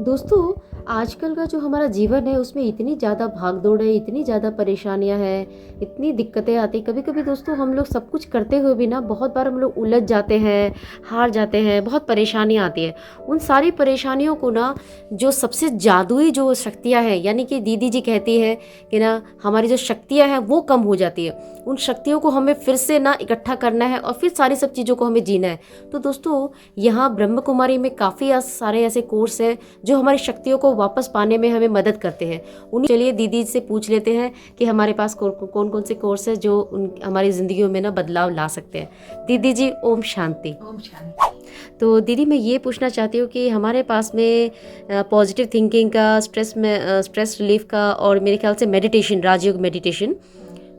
दोस्तों, आजकल का जो हमारा जीवन है उसमें इतनी ज़्यादा भाग-दौड़ है, इतनी ज़्यादा परेशानियाँ हैं, इतनी दिक्कतें आती हैं। कभी-कभी दोस्तों हम लोग सब कुछ करते हुए भी ना बहुत बार हम लोग उलझ जाते हैं, हार जाते हैं, बहुत परेशानियाँ आती हैं। उन सारी परेशानियों को ना जो सबसे जादुई जो शक्तियाँ हैं, यानी कि दीदी जी कहती हैं कि ना हमारी जो शक्तियाँ हैं वो कम हो जाती है। उन शक्तियों को हमें फिर से ना इकट्ठा करना है और फिर सारी सब चीज़ों को हमें जीना है। तो दोस्तों, यहाँ ब्रह्म कुमारी में काफ़ी सारे ऐसे कोर्स हैं जो हमारी शक्तियों को वापस पाने में हमें मदद करते हैं। उन्हीं चलिए दीदी से पूछ लेते हैं कि हमारे पास कौन कौन से कोर्स है जो हमारी ज़िंदगियों में ना बदलाव ला सकते हैं। दीदी जी, ओम शांति। ओम शांति। तो दीदी, मैं ये पूछना चाहती हूँ कि हमारे पास में पॉजिटिव थिंकिंग का, स्ट्रेस रिलीफ का और मेरे ख्याल से मेडिटेशन, राजयोग मेडिटेशन,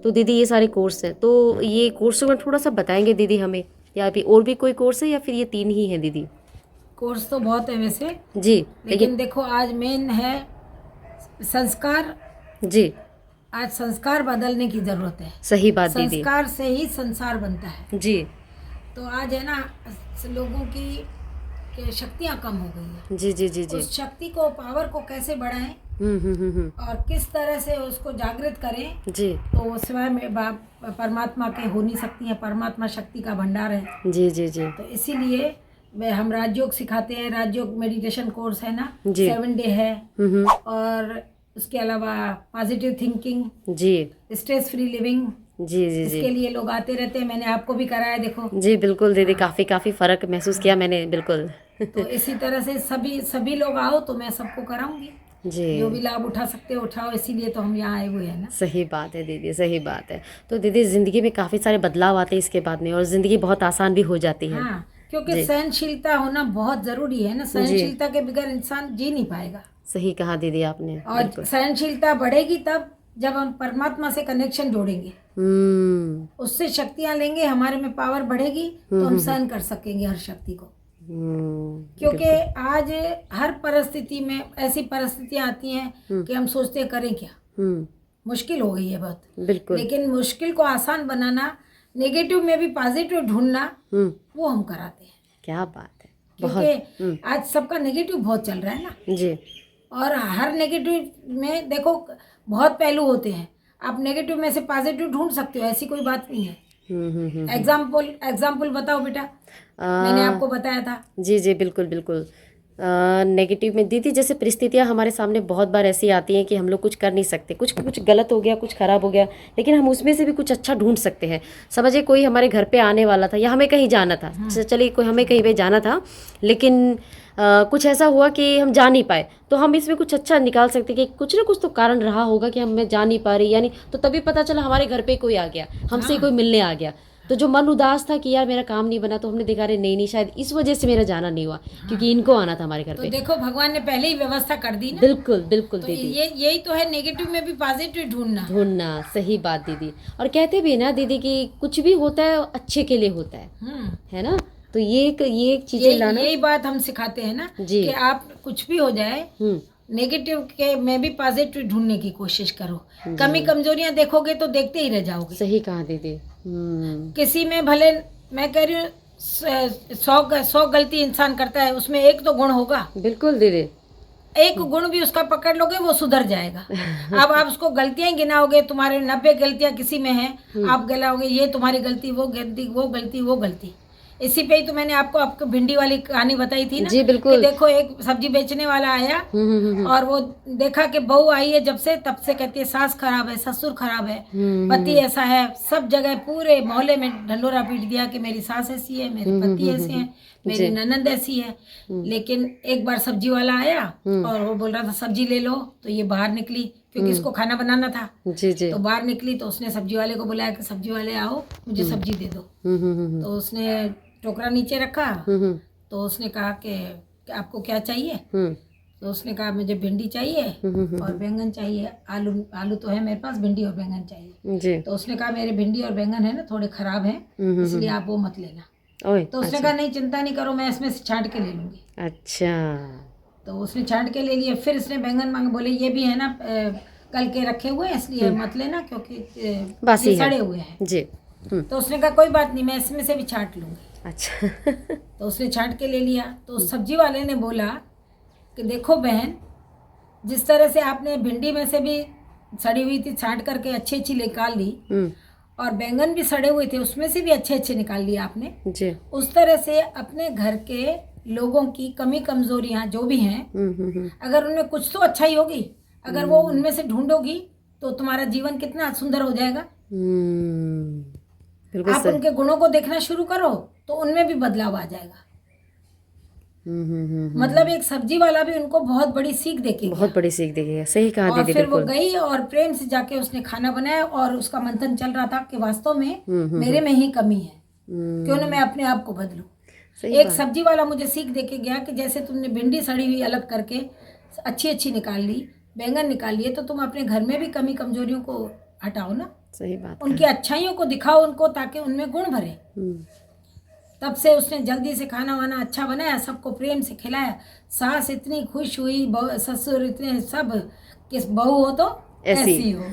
तो दीदी ये सारे कोर्स हैं। तो ये कोर्सों में थोड़ा सा बताएंगे दीदी हमें, या अभी और भी कोई कोर्स है या फिर ये 3 ही हैं दीदी? कोर्स तो बहुत है वैसे, जी, लेकिन देखो आज मेन है संस्कार। जी, आज संस्कार बदलने की जरूरत है। सही बात दीदी। संस्कार से ही संसार बनता है। जी तो आज है ना, लोगों की शक्तियाँ कम हो गई है। जी जी जी जी। उस शक्ति को, पावर को कैसे बढ़ाएं और किस तरह से उसको जागृत करें। जी तो सिवाय में परमात्मा के हो नहीं सकती है। परमात्मा शक्ति का भंडार है। जी जी जी तो इसीलिए हम राजयोग सिखाते हैं। राजयोग मेडिटेशन कोर्स है ना, जी। 7 डे है। और उसके अलावा पॉजिटिव थिंकिंग, जी स्ट्रेस फ्री लिविंग, जी जी जी इसके लिए लोग आते रहते हैं। मैंने आपको भी कराया, देखो। जी, बिल्कुल दीदी, काफ़ी फ़र्क महसूस किया मैंने, बिल्कुल। तो इसी तरह से सभी लोग आओ तो मैं सबको कराऊंगी। जी, जो भी लाभ उठा सकते हो उठाओ, इसीलिए तो हम यहाँ आए हुए हैं ना। सही बात है दीदी, सही बात है। तो दीदी, ज़िंदगी में काफ़ी सारे बदलाव आते हैं इसके बाद में, और ज़िंदगी बहुत आसान भी हो जाती है। हाँ, क्योंकि जी सहनशीलता होना बहुत जरूरी है ना। जी, सहनशीलता के बगैर इंसान जी नहीं पाएगा। सही कहा दीदी आपने, और बिल्कुल। सहनशीलता बढ़ेगी तब जब हम परमात्मा से कनेक्शन जोड़ेंगे, उससे शक्तियां लेंगे, हमारे में पावर बढ़ेगी तो हम सहन कर सकेंगे हर शक्ति को। क्योंकि आज हर परिस्थिति में ऐसी परिस्थितियां आती हैं कि हम सोचते हैं करें क्या। मुश्किल हो गई है बहुत, बिल्कुल। लेकिन मुश्किल को आसान बनाना, नेगेटिव में भी पॉजिटिव ढूंढना, वो हम कराते हैं। क्या बात है, क्योंकि आज सबका नेगेटिव बहुत चल रहा है ना। जी और हर नेगेटिव में देखो बहुत पहलू होते हैं। आप नेगेटिव में से पॉजिटिव ढूंढ सकते हो, ऐसी कोई बात नहीं है। एग्जाम्पल बताओ बेटा। मैंने आपको बताया था। जी जी, बिल्कुल बिल्कुल। नेगेटिव में दीदी, जैसे परिस्थितियां हमारे सामने बहुत बार ऐसी आती हैं कि हम लोग कुछ कर नहीं सकते, कुछ गलत हो गया, कुछ खराब हो गया, लेकिन हम उसमें से भी कुछ अच्छा ढूंढ सकते हैं। समझिए कोई हमारे घर पे आने वाला था या हमें कहीं जाना था, चलिए कोई हमें कहीं पे जाना था, लेकिन कुछ ऐसा हुआ कि हम जा नहीं पाए, तो हम इसमें कुछ अच्छा निकाल सकते कि कुछ ना कुछ तो कारण रहा होगा कि हम मैं जा नहीं पा रही, यानी तो तभी पता चला हमारे घर पे कोई आ गया, हमसे कोई मिलने आ गया। तो जो मन उदास था कि यार मेरा काम नहीं बना, तो हमने देखा अरे नहीं शायद इस वजह से मेरा जाना नहीं हुआ, क्योंकि इनको आना था हमारे घर तो पे। देखो भगवान ने पहले ही व्यवस्था कर दी ना। बिल्कुल बिल्कुल तो दीदी, यही तो है, नेगेटिव में भी पॉजिटिव ढूंढना, सही बात दीदी। और कहते भी है ना दीदी कि कुछ भी होता है अच्छे के लिए होता है ना। तो ये चीजें लाना, यही बात हम सिखाते हैं ना जी। कि आप कुछ भी हो जाए, नेगेटिव के में भी पॉजिटिव ढूंढने की कोशिश करो। कमी कमजोरियां देखोगे तो देखते ही रह जाओगे। सही कहा दीदी। किसी में भले, मैं कह रही हूँ 100 गलती इंसान करता है, उसमें एक तो गुण होगा। बिल्कुल दीदी। एक गुण भी उसका पकड़ लोगे वो सुधर जाएगा। अब आप उसको गलतियां गिनाओगे, तुम्हारे 90 गलतियां किसी में हैं, आप गिनाओगे ये तुम्हारी गलती, वो गलती, वो गलती, वो गलती। इसी पे ही तो मैंने आपको भिंडी वाली कहानी बताई थी ना। जी बिल्कुल। कि देखो एक सब्जी बेचने वाला आया और वो देखा कि बहू आई है जब से, तब से कहती है सास खराब है, ससुर खराब है, पति ऐसा है, सब जगह पूरे मोहल्ले में ढंडोरा पीट दिया कि मेरी सास ऐसी है, मेरे पति ऐसे हैं, मेरी ननंद ऐसी है। लेकिन एक बार सब्जी वाला आया और वो बोल रहा था सब्जी ले लो, तो ये बाहर निकली क्योंकि इसको खाना बनाना था। जी जी। तो बाहर निकली तो उसने सब्जी वाले को बुलाया कि सब्जी वाले आओ, मुझे सब्जी दे दो। तो उसने टोकरा नीचे रखा। तो उसने कहा कि आपको क्या चाहिए? तो उसने कहा मुझे भिंडी चाहिए और बैंगन चाहिए। आलू तो है मेरे पास, भिंडी और बैंगन चाहिए जी। तो उसने कहा मेरे भिंडी और बैंगन है ना थोड़े खराब हैं, इसलिए आप वो मत लेना। तो उसने कहा नहीं चिंता नहीं करो, मैं इसमें से छांट के ले लूंगी। अच्छा। तो उसने छांट के ले लिए। फिर इसने बैंगन मांगे, बोले ये भी है ना कल के रखे हुए हैं, इसलिए मत लेना क्योंकि ये सड़े हुए हैं जी। तो उसने कहा कोई बात नहीं, मैं इसमें से भी छांट लूंगी। अच्छा। तो उसने छांट के ले लिया। तो सब्जी वाले ने बोला कि देखो बहन, जिस तरह से आपने भिंडी में से भी सड़ी हुई थी छांट करके अच्छी अच्छी निकाल ली, और बैंगन भी सड़े हुए थे उसमें से भी अच्छे अच्छे निकाल लिए आपने जी। उस तरह से अपने घर के लोगों की कमी कमजोरियां जो भी हैं, अगर उनमें कुछ तो अच्छाई होगी, अगर वो उनमें से ढूंढोगी तो तुम्हारा जीवन कितना सुंदर हो जाएगा। बिल्कुल आप सही। उनके गुणों को देखना शुरू करो तो उनमें भी बदलाव आ जाएगा। मतलब एक सब्जी वाला भी उनको बहुत बड़ी सीख देके बहुत बड़ी सीख देगी, सही कहा और दीदी, फिर वो बिल्कुल। गई और प्रेम से जाके उसने खाना बनाया, और उसका मंथन चल रहा था कि वास्तव में मेरे में ही कमी है, क्यों ना मैं अपने आप को बदलूं। एक सब्जी वाला मुझे सीख देके गया कि जैसे तुमने भिंडी सड़ी हुई अलग करके अच्छी अच्छी निकाल ली, बैंगन निकाल लिए, तो तुम अपने घर में भी कमी कमजोरियों को हटाओ ना। सही बात। उनकी अच्छाइयों को दिखाओ उनको, ताकि उनमें गुण भरे। तब से उसने जल्दी से खाना वाना अच्छा बनाया, सबको प्रेम से खिलाया। सास इतनी खुश हुई, ससुर इतने सब, किस बहू हो तो ऐसी हो।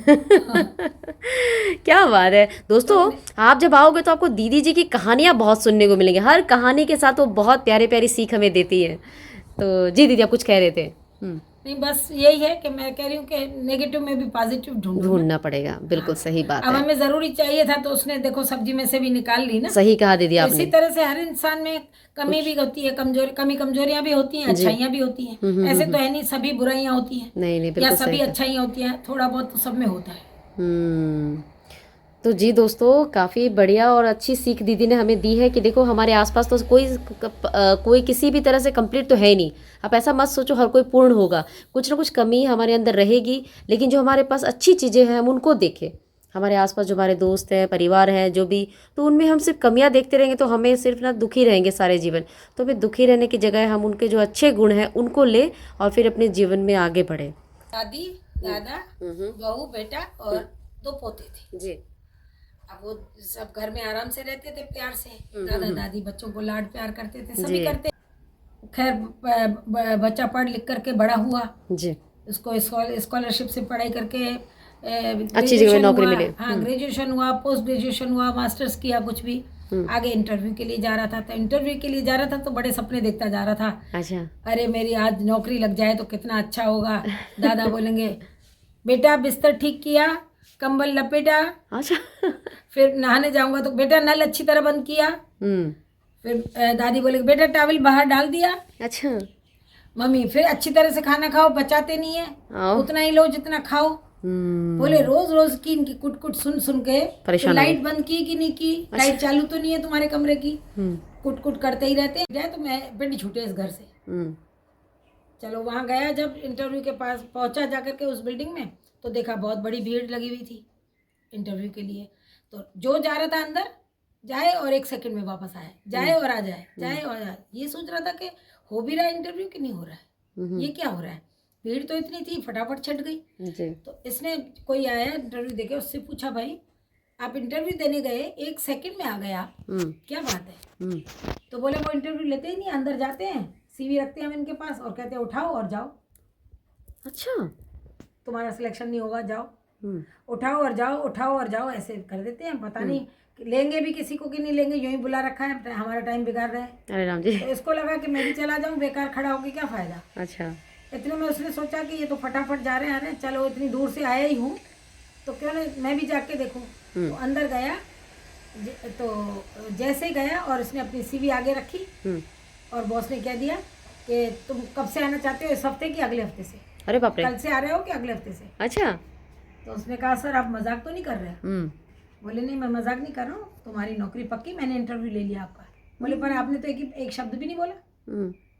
क्या बात है दोस्तों, आप जब आओगे तो आपको दीदी जी की कहानियां बहुत सुनने को मिलेंगी। हर कहानी के साथ वो बहुत प्यारी प्यारी सीख हमें देती है। तो जी दीदी, आप कुछ कह रहे थे। नहीं, बस यही है कि मैं कह रही हूँ कि नेगेटिव में भी पॉजिटिव ढूंढना पड़ेगा, बिल्कुल सही बात अब है। हमें जरूरी चाहिए था तो उसने देखो सब्जी में से भी निकाल ली ना। सही कहा दीदी तो आपने। इसी तरह से हर इंसान में कमी भी होती है, कमजोरियां भी होती हैं, अच्छाइयां भी होती हैं। ऐसे तो है नहीं सभी बुराइयां होती हैं, नहीं, या सभी अच्छाइयां होती हैं, थोड़ा बहुत तो सब में होता है। तो जी दोस्तों, काफ़ी बढ़िया और अच्छी सीख दीदी ने हमें दी है कि देखो हमारे आसपास तो कोई किसी भी तरह से कंप्लीट तो है नहीं। आप ऐसा मत सोचो हर कोई पूर्ण होगा, कुछ ना कुछ कमी हमारे अंदर रहेगी, लेकिन जो हमारे पास अच्छी चीज़ें हैं हम उनको देखें। हमारे आसपास जो हमारे दोस्त हैं, परिवार हैं, जो भी, तो उनमें हम सिर्फ कमियां देखते रहेंगे तो हमें सिर्फ ना दुखी रहेंगे सारे जीवन। तो हमें दुखी रहने की जगह हम उनके जो अच्छे गुण हैं उनको ले और फिर अपने जीवन में आगे बढ़े। दादी, दादा, बहू, बेटा और 2 पोते थे जी। अब वो सब घर में आराम से रहते थे, प्यार से। दादा दादी बच्चों को लाड प्यार करते थे, सभी करते। खैर बच्चा पढ़ लिख करके बड़ा हुआ जी, उसको स्कॉलरशिप से पढ़ाई करके अच्छी जगह नौकरी मिले। हाँ, ग्रेजुएशन हुआ, पोस्ट ग्रेजुएशन हुआ, मास्टर्स किया, कुछ भी आगे इंटरव्यू के लिए जा रहा था। तो इंटरव्यू के लिए जा रहा था तो बड़े सपने देखता जा रहा था। अच्छा, अरे मेरी आज नौकरी लग जाए तो कितना अच्छा होगा। दादा बोलेंगे बेटा बिस्तर ठीक किया, कंबल लपेटा, अच्छा फिर नहाने जाऊंगा तो बेटा नल अच्छी तरह बंद किया। फिर दादी बोलेगी बेटा टॉवल बाहर डाल दिया। अच्छा मम्मी फिर अच्छी तरह से खाना खाओ, बचाते नहीं है, उतना ही लो जितना खाओ। बोले रोज रोज की इनकी कुट कुट सुन सुन के तो लाइट बंद की कि नहीं की। अच्छा। लाइट चालू तो नहीं है तुम्हारे कमरे की। कुट कुट करते ही रहते हैं। तो मैं पिंड छूटे इस घर से। चलो वहां गया, जब इंटरव्यू के पास पहुंचा जाकर के उस बिल्डिंग में, तो देखा बहुत बड़ी भीड़ लगी हुई थी इंटरव्यू के लिए। तो जो जा रहा था अंदर जाए और 1 सेकंड में वापस आए, जाए और आ जाए, जाए और आ। ये सोच रहा था कि हो भी रहा है इंटरव्यू कि नहीं हो रहा है, ये क्या हो रहा है। भीड़ तो इतनी थी, फटाफट छट गई जी। तो इसने कोई आया इंटरव्यू देके, उससे पूछा भाई आप इंटरव्यू देने गए 1 सेकंड में आ गए आप, क्या बात है। तो बोले वो इंटरव्यू लेते ही नहीं, अंदर जाते हैं, CV रखते हैं हम इनके पास और कहते हैं उठाओ और जाओ। अच्छा, तुम्हारा सिलेक्शन नहीं होगा, जाओ। उठाओ और जाओ, उठाओ और जाओ, ऐसे कर देते हैं। पता नहीं लेंगे भी किसी को कि नहीं लेंगे, यूं ही बुला रखा है, हमारा टाइम बिगाड़ रहे हैं। अरे राम जी। तो इसको लगा कि मैं भी चला जाऊं, बेकार खड़ा होकर क्या फायदा। अच्छा, इतने में उसने सोचा कि ये तो फटाफट जा रहे हैं, चलो इतनी दूर से आया ही हूँ तो क्यों ना मैं भी जाके देखूं। तो अंदर गया, तो जैसे गया और उसने अपनी CV आगे रखी, और बॉस ने कह दिया कि तुम कब से आना चाहते हो, इस हफ्ते की अगले हफ्ते से। अरे बाप रे, कल से आ रहे हो कि अगले हफ्ते से। अच्छा, तो उसने कहा सर आप मजाक तो नहीं कर रहे। बोले नहीं मैं मजाक नहीं कर रहा हूँ, तुम्हारी नौकरी पक्की, मैंने इंटरव्यू ले लिया आपका। बोले पर आपने तो एक शब्द भी नहीं बोला।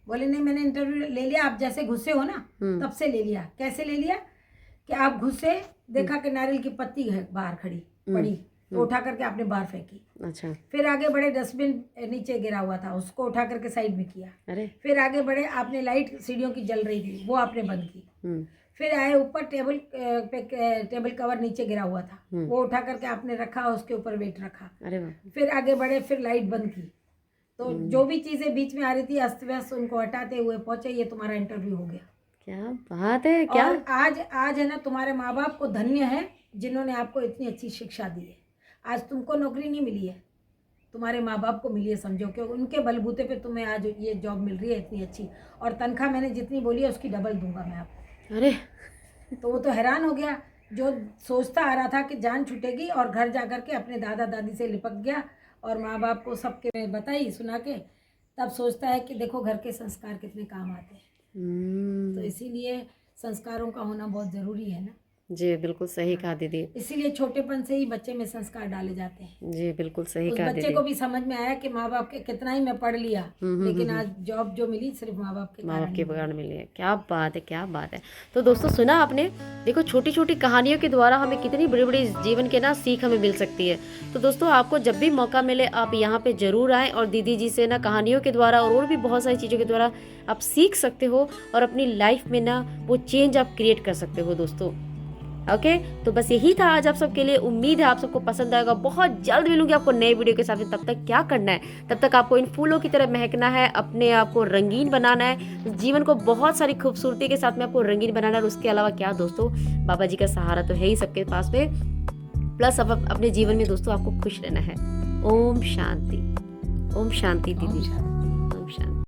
बोले नहीं मैंने इंटरव्यू ले लिया, आप जैसे घुसे हो ना तब से ले लिया। कैसे ले लिया कि आप घुसे, देखा कि नारियल की पत्ती है बाहर खड़ी पड़ी, तो उठा करके आपने बाहर फेंकी। अच्छा, फिर आगे बढ़े, डस्टबिन नीचे गिरा हुआ था, उसको उठा करके साइड में किया। अरे फिर आगे बढ़े, आपने लाइट सीढ़ियों की जल रही थी, वो आपने बंद की। फिर आए ऊपर, टेबल कवर नीचे गिरा हुआ था, वो उठा करके आपने रखा, उसके ऊपर वेट रखा। अरे फिर आगे बढ़े, फिर लाइट बंद की। तो जो भी चीजें बीच में आ रही थी अस्त व्यस्त, उनको हटाते हुए पहुंचे, ये तुम्हारा इंटरव्यू हो गया। क्या बात है। क्या और आज है ना, तुम्हारे माँ बाप को धन्य है जिन्होंने आपको इतनी अच्छी शिक्षा दी है। आज तुमको नौकरी नहीं मिली है, तुम्हारे माँ बाप को मिली है, समझो कि उनके बलबूते पे तुम्हें आज ये जॉब मिल रही है इतनी अच्छी, और तनख्वाह मैंने जितनी बोली है उसकी डबल दूंगा मैं आपको। अरे तो वो तो हैरान हो गया, जो सोचता आ रहा था कि जान छूटेगी, और घर जा कर के अपने दादा दादी से लिपट गया और माँ बाप को सबके बताई सुना के, तब सोचता है कि देखो घर के संस्कार कितने काम आते हैं। तो इसीलिए संस्कारों का होना बहुत ज़रूरी है ना। जी बिल्कुल सही कहा दीदी। इसीलिए छोटेपन से ही बच्चे में संस्कार डाले जाते हैं। जी बिल्कुल सही उस कहा बच्चे दीदी। को भी समझ में आया कि माँ बाप के कितना ही मैं पढ़ लिया, लेकिन आज जॉब जो मिली सिर्फ माँ बाप के माँ बाप कारण के ही मिली। बगान मिली है। क्या बात है, क्या बात है। तो दोस्तों सुना आपने, देखो छोटी छोटी कहानियों के द्वारा हमें कितनी बड़ी बड़ी जीवन के ना सीख हमें मिल सकती है। तो दोस्तों आपको जब भी मौका मिले आप यहाँ पे जरूर आएँ और दीदी जी से ना कहानियों के द्वारा और भी बहुत सारी चीज़ों के द्वारा आप सीख सकते हो और अपनी लाइफ में ना वो चेंज आप क्रिएट कर सकते हो दोस्तों। ओके तो बस यही था आज आप सबके लिए। उम्मीद है आप सबको पसंद आएगा। बहुत जल्द मिलूंगी आपको नए वीडियो के साथ। तब तक क्या करना है, तब तक आपको इन फूलों की तरह महकना है, अपने आप को रंगीन बनाना है, जीवन को बहुत सारी खूबसूरती के साथ में आपको रंगीन बनाना है। और उसके अलावा क्या दोस्तों, बाबा जी का सहारा तो है ही सबके पास में, प्लस अब अपने जीवन में दोस्तों आपको खुश रहना है। ओम शांति। ओम शांति दीदी।